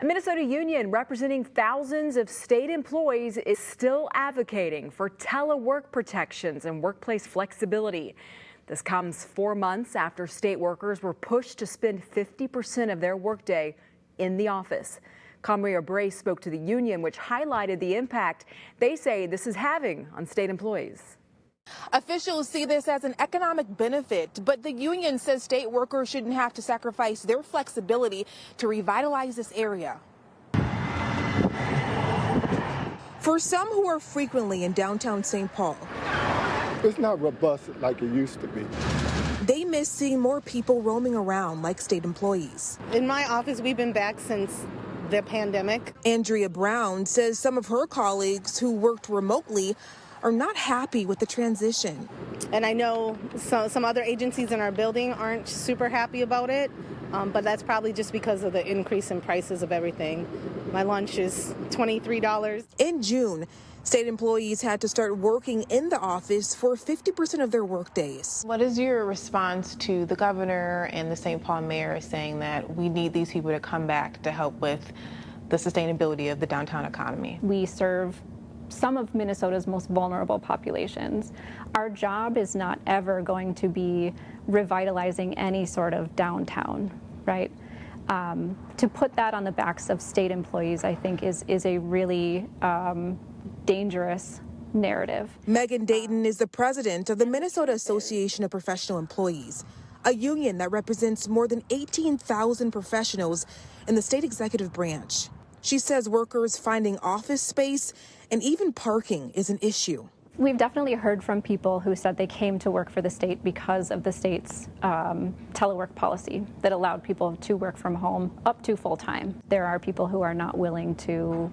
A Minnesota union representing thousands of state employees is still advocating for telework protections and workplace flexibility. This comes 4 months after state workers were pushed to spend 50% of their workday in the office. Comria Bray spoke to the union, which highlighted the impact they say this is having on state employees. Officials see this as an economic benefit, but the union says state workers shouldn't have to sacrifice their flexibility to revitalize this area. For some who are frequently in downtown St. Paul, it's not robust like it used to be. They miss seeing more people roaming around like state employees. In my office, we've been back since the pandemic. Andrea Brown says some of her colleagues who worked remotely are not happy with the transition. And I know some other agencies in our building aren't super happy about it, but that's probably just because of the increase in prices of everything. My lunch is $23. In June, state employees had to start working in the office for 50% of their work days. What is your response to the governor and the St. Paul mayor saying that we need these people to come back to help with the sustainability of the downtown economy? We serve some of Minnesota's most vulnerable populations. Our job is not ever going to be revitalizing any sort of downtown, right? To put that on the backs of state employees, I think, is a really dangerous narrative. Megan Dayton is the president of the Minnesota Association of Professional Employees, a union that represents more than 18,000 professionals in the state executive branch. She says workers finding office space and even parking is an issue. We've definitely heard from people who said they came to work for the state because of the state's telework policy that allowed people to work from home up to full time. There are people who are not willing to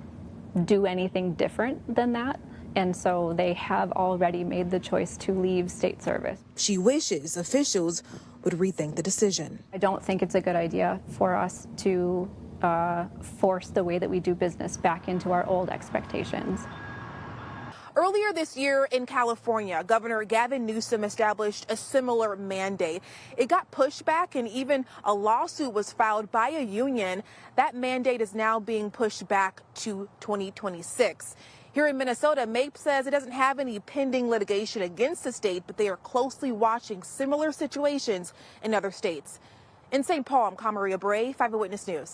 do anything different than that, and so they have already made the choice to leave state service. She wishes officials would rethink the decision. I don't think it's a good idea for us to force the way that we do business back into our old expectations. Earlier this year in California, Governor Gavin Newsom established a similar mandate. It got pushed back and even a lawsuit was filed by a union. That mandate is now being pushed back to 2026. Here in Minnesota, MAPE says it doesn't have any pending litigation against the state, but they are closely watching similar situations in other states. In St. Paul, I'm Comria Bray, 5 Eyewitness News.